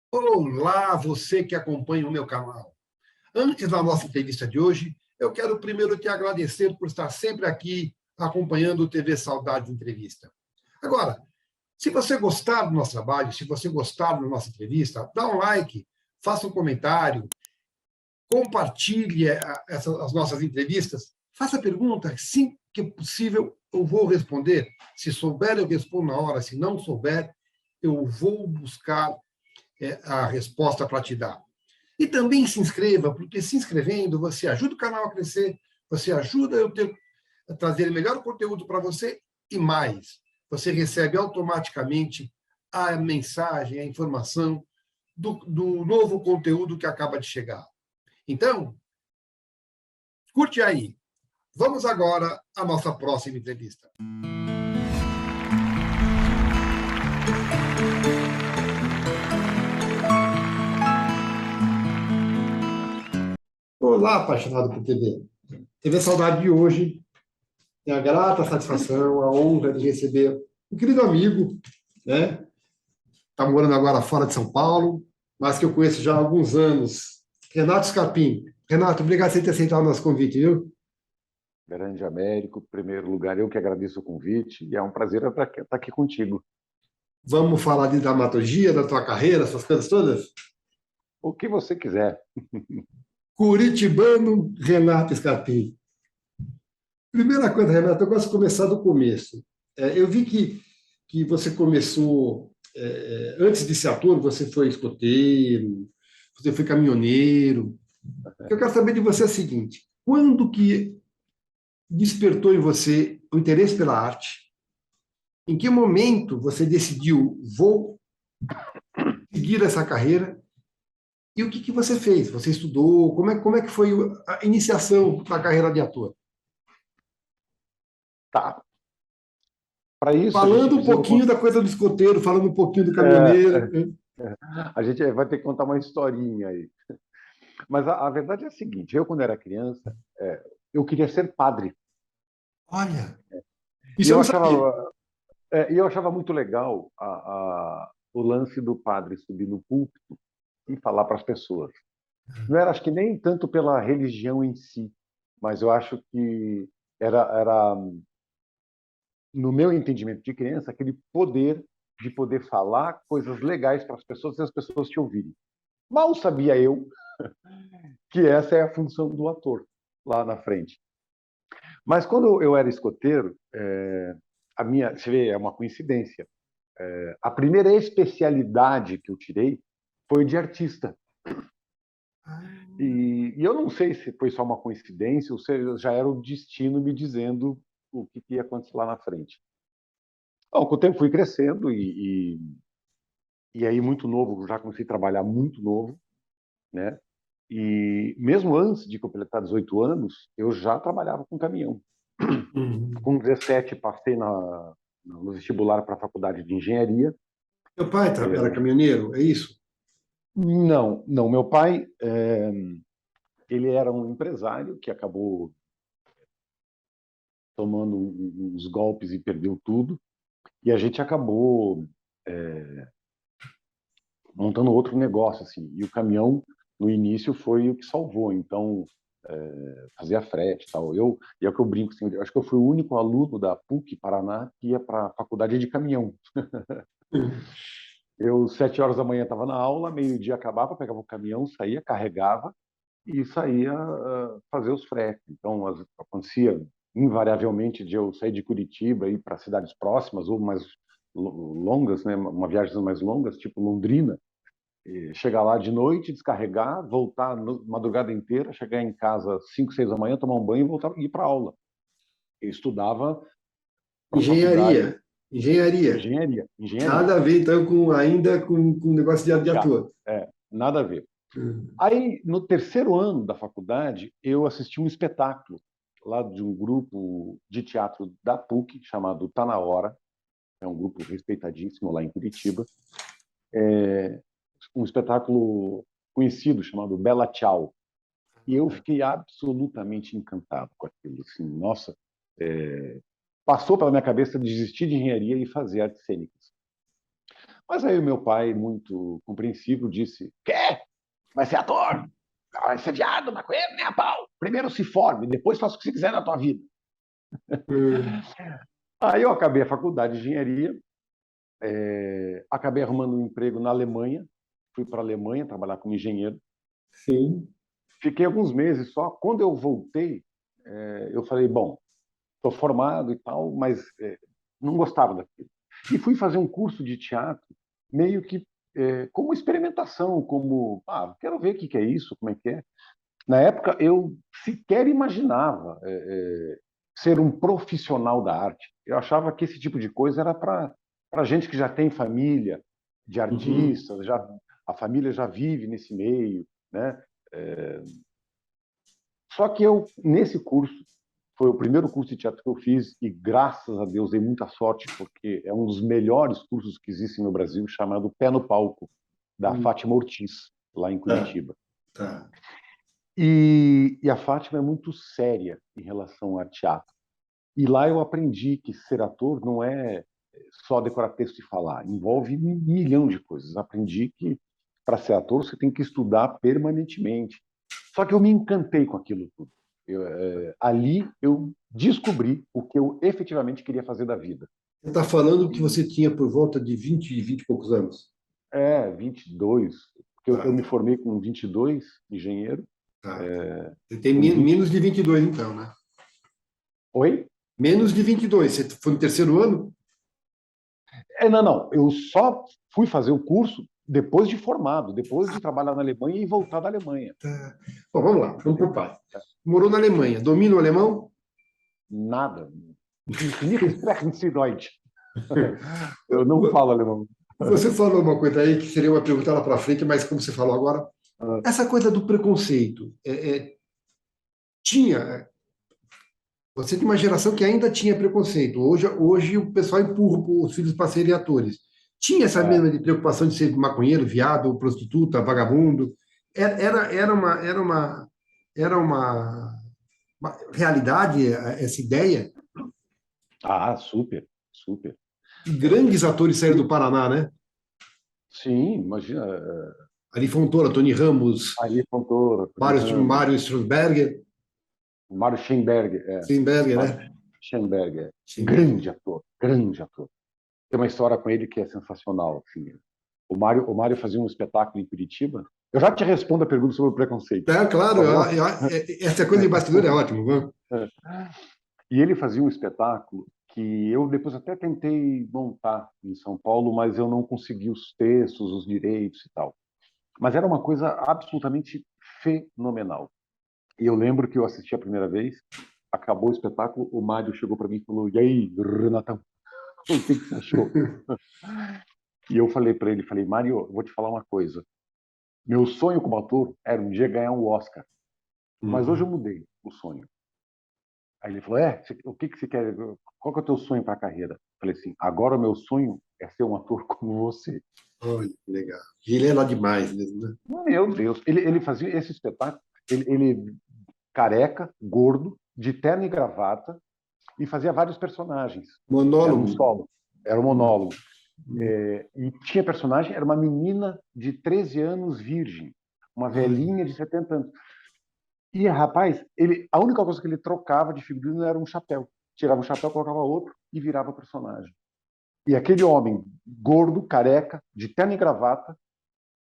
Olá, você que acompanha o meu canal. Antes da nossa entrevista de hoje, eu quero primeiro te agradecer por estar sempre aqui acompanhando o TV Saudade Entrevista. Agora, se você gostar do nosso trabalho, se você gostar da nossa entrevista, dá um like, faça um comentário, compartilhe as nossas entrevistas, faça perguntas, sim que é possível, eu vou responder. Se souber, eu respondo na hora, se não souber, eu vou buscar a resposta para te dar. E também se inscreva, porque se inscrevendo, você ajuda o canal a crescer, você ajuda a trazer melhor conteúdo para você e mais. Você recebe automaticamente a mensagem, a informação do novo conteúdo que acaba de chegar. Então, curte aí. Vamos agora à nossa próxima entrevista. Olá, apaixonado por TV. TV Saudade de hoje tem a grata satisfação, a honra de receber um querido amigo, né? Está morando agora fora de São Paulo, mas que eu conheço já há alguns anos, Renato Scarpim. Renato, obrigado por ter aceitado o nosso convite, viu? Grande Américo, em primeiro lugar, eu que agradeço o convite e é um prazer estar aqui contigo. Vamos falar de dramaturgia, da tua carreira, essas coisas todas? O que você quiser. Curitibano Renato Scarpim. Primeira coisa, Renato, eu gosto de começar do começo. Eu vi que você começou, antes de ser ator, você foi escoteiro, você foi caminhoneiro. O que eu quero saber de você é o seguinte: quando que despertou em você o interesse pela arte? Em que momento você decidiu, vou seguir essa carreira? E o que você fez? Você estudou? Como é que foi a iniciação da carreira de ator? Tá. Para isso, a gente Falando um precisa. pouquinho da coisa do escoteiro, falando um pouquinho do É, caminhoneiro. a gente vai ter que contar uma historinha aí. Mas a verdade é a seguinte: eu, quando era criança, eu queria ser padre. Olha, E isso eu eu não sabia. achava, eu achava muito legal o lance do padre subir no púlpito e falar para as pessoas. Não era, acho que nem tanto pela religião em si, mas eu acho que era no meu entendimento de criança, aquele poder de poder falar coisas legais para as pessoas e as pessoas te ouvirem. Mal sabia eu que essa é a função do ator lá na frente. Mas quando eu era escoteiro, você vê, é uma coincidência. A primeira especialidade que eu tirei foi de artista. E eu não sei se foi só uma coincidência ou se já era o destino me dizendo o que ia acontecer lá na frente. Bom, com o tempo fui crescendo e aí muito novo, já comecei a trabalhar muito novo, né? E mesmo antes de completar 18 anos, eu já trabalhava com caminhão. Uhum. Com 17 passei no vestibular para a faculdade de engenharia. Meu pai era caminhoneiro, é isso? Não, não. Meu pai, ele era um empresário que acabou tomando uns golpes e perdeu tudo. E a gente acabou montando outro negócio, assim. E o caminhão, no início, foi o que salvou. Então, fazia frete e tal. E é o que eu brinco, assim, eu acho que eu fui o único aluno da PUC Paraná que ia para a faculdade de caminhão. Uhum. Eu, 7 horas da manhã, estava na aula, meio-dia acabava, pegava o caminhão, saía, carregava e saía fazer os fretes. Então, acontecia invariavelmente de eu sair de Curitiba e ir para cidades próximas ou mais longas, né, uma viagens mais longas, tipo Londrina, e chegar lá de noite, descarregar, voltar madrugada inteira, chegar em casa às 5, 6 da manhã, tomar um banho e voltar e ir para aula. Eu estudava para a faculdade Engenharia. Engenharia. engenharia. Nada a ver, então, ainda com o negócio de Já, ator. nada a ver. Uhum. Aí, no terceiro ano da faculdade, eu assisti um espetáculo lá de um grupo de teatro da PUC, chamado Tá Na Hora, é um grupo respeitadíssimo lá em Curitiba, um espetáculo conhecido chamado Bela Tchau. E eu fiquei absolutamente encantado com aquilo. Assim, nossa, passou pela minha cabeça desistir de engenharia e fazer artes cênicas. Mas aí o meu pai, muito compreensivo, disse: quer? Vai ser ator? Vai ser viado, maconheiro, nem a pau. Primeiro se forme, depois faça o que você quiser na tua vida. Aí eu acabei a faculdade de engenharia, acabei arrumando um emprego na Alemanha, fui para a Alemanha trabalhar como engenheiro. Sim. Fiquei alguns meses só. Quando eu voltei, eu falei, bom, estou formado e tal, mas não gostava daquilo. E fui fazer um curso de teatro, meio que como experimentação, como, quero ver o que é isso, como é que é. Na época, eu sequer imaginava ser um profissional da arte. Eu achava que esse tipo de coisa era para gente que já tem família de Uhum. artistas, a família já vive nesse meio, né? Só que eu, nesse curso, foi o primeiro curso de teatro que eu fiz e, graças a Deus, dei muita sorte, porque é um dos melhores cursos que existem no Brasil, chamado Pé no Palco, da Hum. Fátima Ortiz, lá em Tá, Curitiba. tá. E a Fátima é muito séria em relação a teatro. E lá eu aprendi que ser ator não é só decorar texto e falar, envolve um milhão de coisas. Aprendi que para ser ator você tem que estudar permanentemente. Só que eu me encantei com aquilo tudo. Ali eu descobri o que eu efetivamente queria fazer da vida. Você está falando que você tinha por volta de 20 e poucos anos. 22, porque eu Tá, me formei com 22, engenheiro, tá, tá. Você tem com 20. menos de 22, então, né? Oi? Menos de 22. Você foi no terceiro ano? Não, não. Eu só fui fazer o curso depois de formado, depois de trabalhar na Alemanha e voltar da Alemanha. Tá. Bom, vamos lá, vamos por pai. Morou na Alemanha. Domina o alemão? Nada. Nicht sprechen Sie Deutsch. Eu não falo alemão. Você falou uma coisa aí que seria uma pergunta lá para frente, mas como você falou agora, essa coisa do preconceito tinha. Você tem uma geração que ainda tinha preconceito. Hoje o pessoal empurra os filhos para serem atores. Tinha essa É. mesma de preocupação de ser maconheiro, viado, prostituta, vagabundo. Era uma realidade essa ideia. Super, super. E grandes atores saíram do Paraná, né? Sim, imagina. Ari Fontoura, Tony Ramos, Ari Fontoura, Tony Ramos, Mário Strasberger, Mário Schemberg, Steinberger, Mário né? Schemberg, Steinberger. grande ator, grande ator. Tem uma história com ele que é sensacional. Assim. O Mário fazia um espetáculo em Curitiba. Eu já te respondo a pergunta sobre o preconceito, É, claro, por favor. essa coisa de bastidor é ótimo. Viu? E ele fazia um espetáculo que eu depois até tentei montar em São Paulo, mas eu não consegui os textos, os direitos e tal. Mas era uma coisa absolutamente fenomenal. E eu lembro que eu assisti a primeira vez, acabou o espetáculo, o Mário chegou para mim e falou: "E aí, Renatão, o que você achou?" E eu falei para ele, Mário, eu vou te falar uma coisa. Meu sonho como ator era um dia ganhar um Oscar, mas hoje eu Uhum. mudei o sonho. Aí ele falou: o que você quer? Qual que é o teu sonho para a carreira? Eu falei assim: agora o meu sonho é ser um ator como você. Olha, que legal. Ele é lá demais mesmo, né? Meu Deus, ele fazia esse espetáculo, ele careca, gordo, de terno e gravata, e fazia vários personagens. Era um Monólogo. solo, era um monólogo. E tinha personagem, era uma menina de 13 anos virgem, uma Olha. velhinha de 70 anos. E, rapaz, a única coisa que ele trocava de figurino era um chapéu. Tirava um chapéu, colocava outro e virava personagem. E aquele homem gordo, careca, de terno e gravata,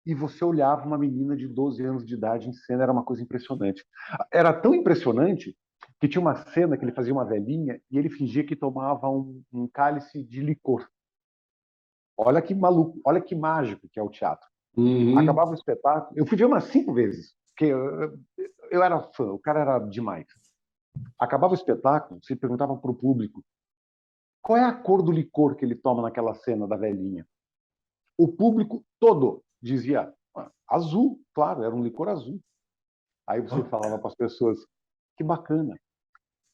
e você olhava uma menina de 12 anos de idade em cena, era uma coisa impressionante. Era tão impressionante que tinha uma cena que ele fazia uma velhinha e ele fingia que tomava um cálice de licor. Olha que maluco, olha que mágico que é o teatro. Uhum. Acabava o espetáculo, eu fui ver umas 5 vezes, porque eu era fã, o cara era demais. Acabava o espetáculo, se perguntava para o público qual é a cor do licor que ele toma naquela cena da velhinha. O público todo dizia azul, claro, era um licor azul. Aí você falava para as pessoas, que bacana,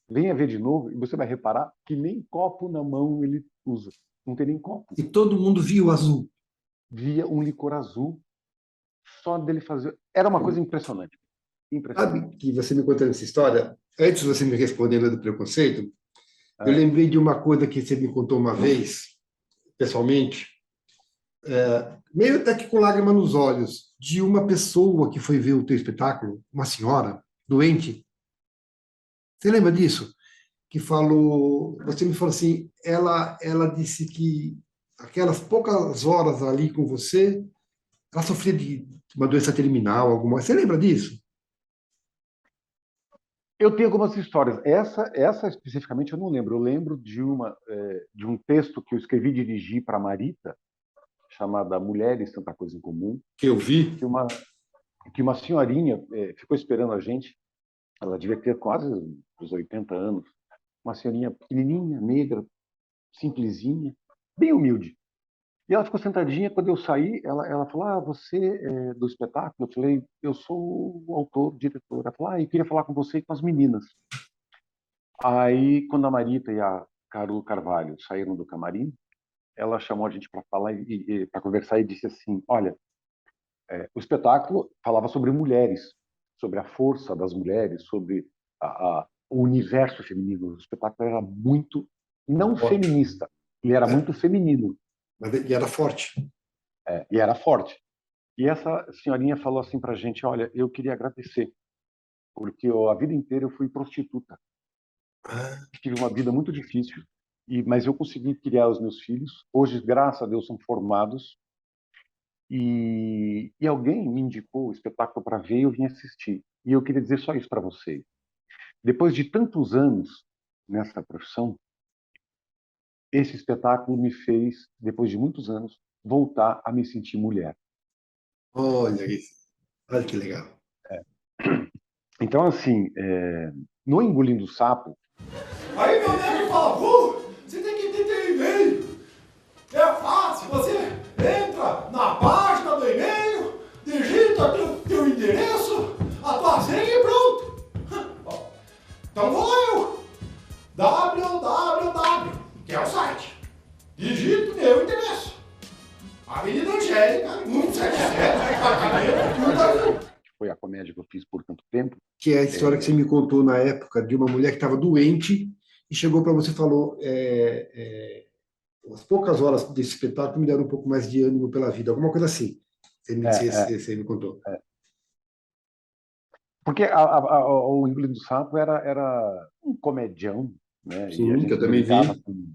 venha ver de novo e você vai reparar que nem copo na mão ele usa, não tem nem copo. E todo mundo viu o azul. Via um licor azul só dele fazer. Era uma coisa impressionante. Impressionante. Sabe que você me contando essa história, antes de você me responder do preconceito, eu É. lembrei de uma coisa que você me contou uma vez, pessoalmente, meio até que com lágrima nos olhos, de uma pessoa que foi ver o teu espetáculo, uma senhora doente. Você lembra disso? Que falou, você me falou assim, ela disse que aquelas poucas horas ali com você, ela sofria de uma doença terminal, alguma. Você lembra disso? Eu tenho algumas histórias. Essa especificamente eu não lembro. Eu lembro de um texto que eu escrevi e dirigi para a Marita, chamada Mulheres, Tanta Coisa em Comum, Que eu vi. que uma senhorinha ficou esperando a gente. Ela devia ter quase os 80 anos. Uma senhorinha pequenininha, negra, simplesinha, bem humilde. E ela ficou sentadinha. Quando eu saí, ela falou: Ah, você é do espetáculo? Eu falei: Eu sou o autor, o diretor. Ela falou: Ah, eu queria falar com você e com as meninas. Aí, quando a Marita e a Caru Carvalho saíram do camarim, ela chamou a gente para falar e para conversar e disse assim: Olha, o espetáculo falava sobre mulheres, sobre a força das mulheres, sobre o universo feminino. O espetáculo era muito não Forte. feminista, ele era É, muito feminino, mas e era forte. e era forte. E essa senhorinha falou assim para a gente: Olha, eu queria agradecer, porque a vida inteira eu fui prostituta. Ah, Tive uma vida muito difícil, mas eu consegui criar os meus filhos. Hoje, graças a Deus, são formados. E alguém me indicou o espetáculo para ver e eu vim assistir. E eu queria dizer só isso para vocês. Depois de tantos anos nessa profissão, esse espetáculo me fez, depois de muitos anos, voltar a me sentir mulher. olha isso. Olha que legal. Então, assim, no Engolindo Sapo, Aí meu neto fala, você tem que entender e-mail. É fácil, você entra na página do e-mail, digita teu endereço, a tua senha e pronto. Então vou lá eu. www, que é o site. Digito meu endereço. Avenida Angélica, 177, Cacareira, foi a comédia que eu fiz por tanto tempo, Que é a história que você me contou na época de uma mulher que estava doente e chegou para você e falou: as poucas horas desse espetáculo me deram um pouco mais de ânimo pela vida, alguma coisa assim. é, é, Você me contou. porque o Engolindo Sapo era um comedião, né? E a Sim, que gente eu também brincava vi. com.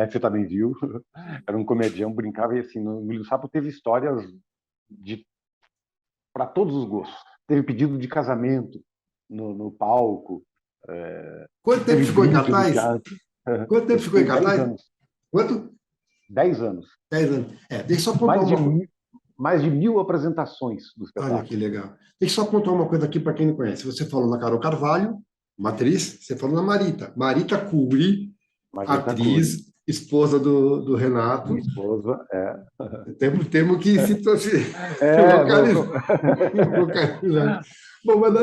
Você também viu. Era um comedião, brincava e assim, no Engolindo Sapo teve histórias de para todos os gostos. Teve pedido de casamento no palco, Quanto tempo teve ficou em briga no cartaz? teatro. Quanto tempo Eu ficou em fiquei 10 cartaz? anos. Quanto? 10 anos. 10 anos. Deixa eu só contar Mais de, uma coisa. mi- mais de 1.000 apresentações do Olha que espetáculo. legal. Deixa eu só contar uma coisa aqui para quem não conhece. Você falou na Carol Carvalho, uma atriz, você falou na Marita. Marita Cury, Marita Cury, atriz, esposa do minha Renato. esposa, Temos que se é, localizar. Localizar. Bom, mas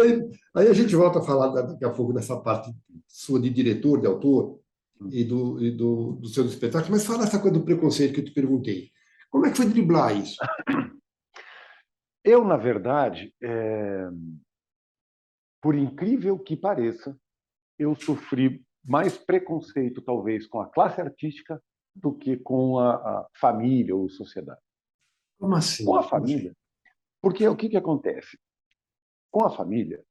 aí a gente volta a falar daqui a pouco dessa parte sua de diretor, de autor do seu espetáculo, mas fala essa coisa do preconceito que eu te perguntei. Como é que foi driblar isso? eu, na verdade, por incrível que pareça, eu sofri mais preconceito, talvez, com a classe artística do que com a família ou sociedade. Como Com a assim? Como assim? família, porque o que acontece? Com a família,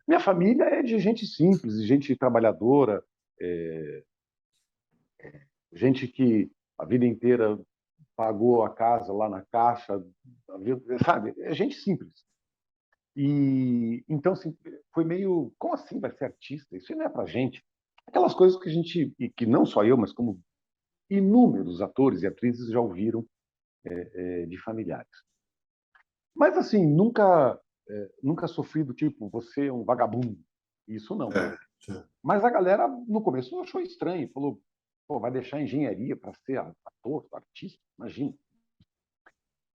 minha família é de gente simples, de gente trabalhadora, é, gente que a vida inteira pagou a casa lá na Caixa, sabe? É gente simples. E então assim, foi meio, como assim vai ser artista? Isso não é pra gente. Aquelas coisas que a gente, e que não só eu, mas como inúmeros atores e atrizes já ouviram de familiares. Mas assim, nunca sofri do tipo, você é um vagabundo. Isso não. É, tá. Mas a galera no começo achou estranho, falou, pô, vai deixar engenharia para ser ator, artista? Imagina.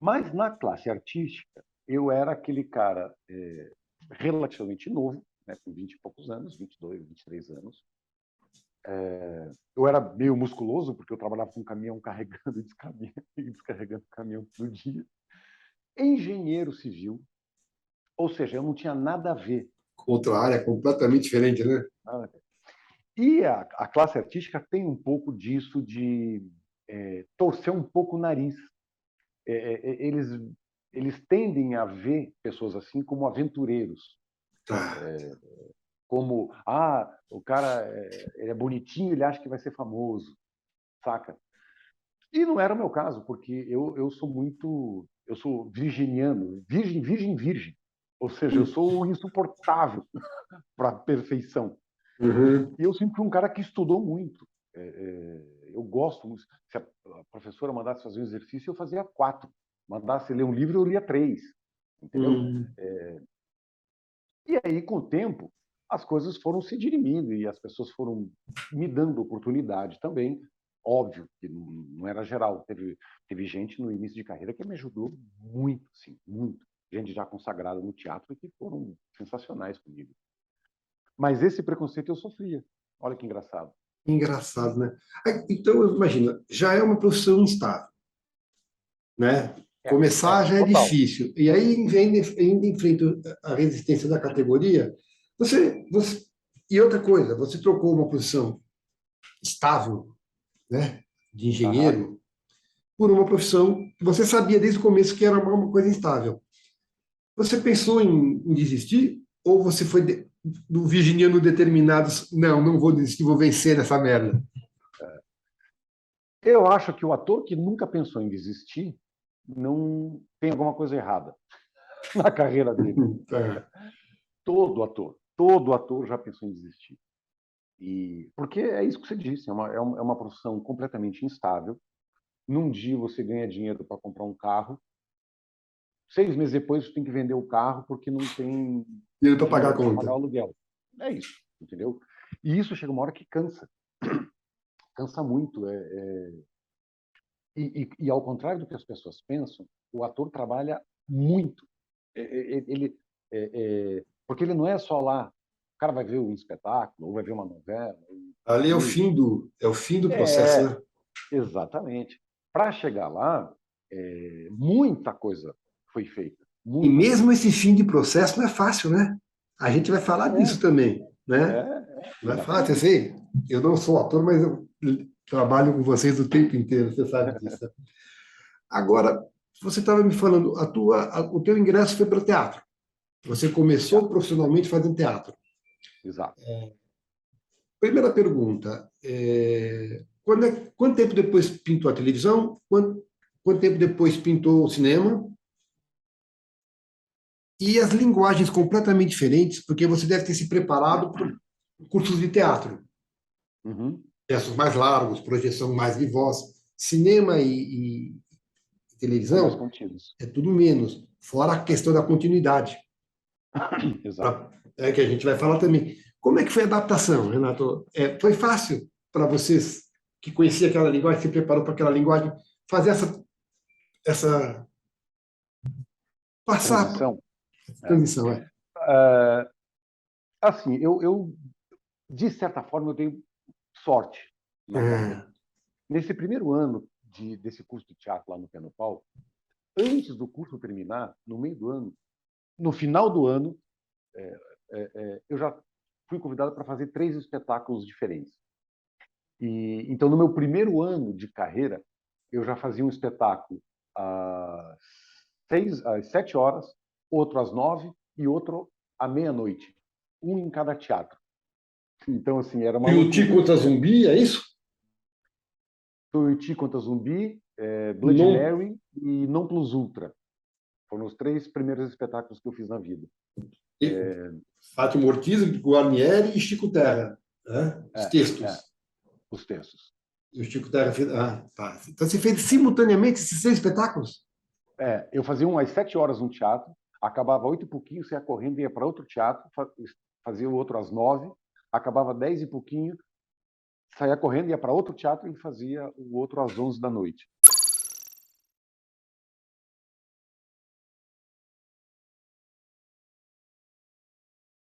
Mas na classe artística, eu era aquele cara relativamente novo, né, com 20 e poucos anos, 22, 23 anos. Eu era meio musculoso, porque eu trabalhava com um caminhão carregando e descarregando o caminhão todo dia. Engenheiro civil, ou seja, eu não tinha nada a ver. Outra área completamente diferente, né? Nada. E a classe artística tem um pouco disso de torcer um pouco o nariz eles tendem a ver pessoas assim como aventureiros. Tá. Como, o cara ele é bonitinho, ele acha que vai ser famoso, saca? E não era o meu caso, porque eu sou virginiano, virgem. Ou seja, eu sou insuportável para a perfeição. Uhum. E eu sempre fui um cara que estudou muito. Eu gosto muito. Se a professora mandasse fazer um exercício, eu fazia 4. Mandasse ler um livro, eu lia 3. Entendeu? E aí, com o tempo, as coisas foram se dirimindo e as pessoas foram me dando oportunidade também. Óbvio que não era geral. Teve gente no início de carreira que me ajudou muito, sim, muito. Gente já consagrada no teatro que foram sensacionais comigo. Mas esse preconceito eu sofria. Olha que engraçado. Engraçado, né? Então, imagina, já é uma profissão instável, né? Começar já é Total. difícil. E aí, ainda enfrenta a resistência da categoria. E outra coisa, você trocou uma posição estável, né, de Aham. engenheiro, por uma profissão que você sabia desde o começo que era uma coisa instável. Você pensou em desistir? Ou você foi do virginiano determinado, não vou desistir, vou vencer nessa merda? Eu acho que o ator que nunca pensou em desistir não tem alguma coisa errada na carreira dele. É. Todo ator já pensou em desistir. Porque é isso que você disse, é uma profissão completamente instável. Num dia você ganha dinheiro para comprar um carro, 6 meses depois você tem que vender o carro porque não tem Dinheiro para pagar a dinheiro para pagar conta. o aluguel. É isso, entendeu? E isso chega uma hora que cansa. Cansa muito. E ao contrário do que as pessoas pensam, o ator trabalha muito. Porque ele não é só lá. O cara vai ver um espetáculo, ou vai ver uma novela, um Ali filme. é o fim do processo, É, né? exatamente. Para chegar lá, muita coisa foi feita. E Muita mesmo coisa. esse fim de processo não é fácil, né? A gente vai falar disso também, né? Não é fácil, eu Exatamente. sei. Eu não sou ator, mas eu trabalho com vocês o tempo inteiro, você sabe disso, né? Agora, você estava me falando, o teu ingresso foi para o teatro. Você começou Teatro. profissionalmente fazendo teatro. Exato. Primeira pergunta, quanto tempo depois pintou a televisão? Quanto tempo depois pintou o cinema? E as linguagens completamente diferentes, porque você deve ter se preparado para cursos de teatro, Uhum. textos mais largos, projeção mais de voz. Cinema e São mais televisão contidos. é tudo menos, fora a questão da continuidade, Exato. que a gente vai falar também. Como é que foi a adaptação, Renato? Foi fácil para vocês que conheciam aquela linguagem, se preparou para aquela linguagem, fazer essa passar Transição. essa transição, é? É, assim, de certa forma, eu tenho sorte na carreira. É. Nesse primeiro ano desse curso de teatro lá no Pé no Pau, antes do curso terminar, no meio do ano, no final do ano, eu já fui convidado para fazer 3 espetáculos diferentes. Então, no meu primeiro ano de carreira, eu já fazia um espetáculo às 7 horas, outro às 9 e outro à meia-noite, um em cada teatro. Então, assim, era uma Tuiuti loucura. contra zumbi, é isso? Tuiuti contra Zumbi, Blood Non, Mary e Non Plus Ultra. Foram os 3 primeiros espetáculos que eu fiz na vida. Fátima Ortiz, Guarnieri e Chico Terra, né? Os É, é, textos. os textos. E o Chico Terra fez. Ah, tá. Então você fez simultaneamente esses 6 espetáculos? Eu fazia um às 7 horas no teatro, acabava 8 e pouquinho, saía correndo, ia para outro teatro, fazia o outro às 9, acabava 10 e pouquinho, saía correndo, ia para outro teatro e fazia o outro às 11 da noite.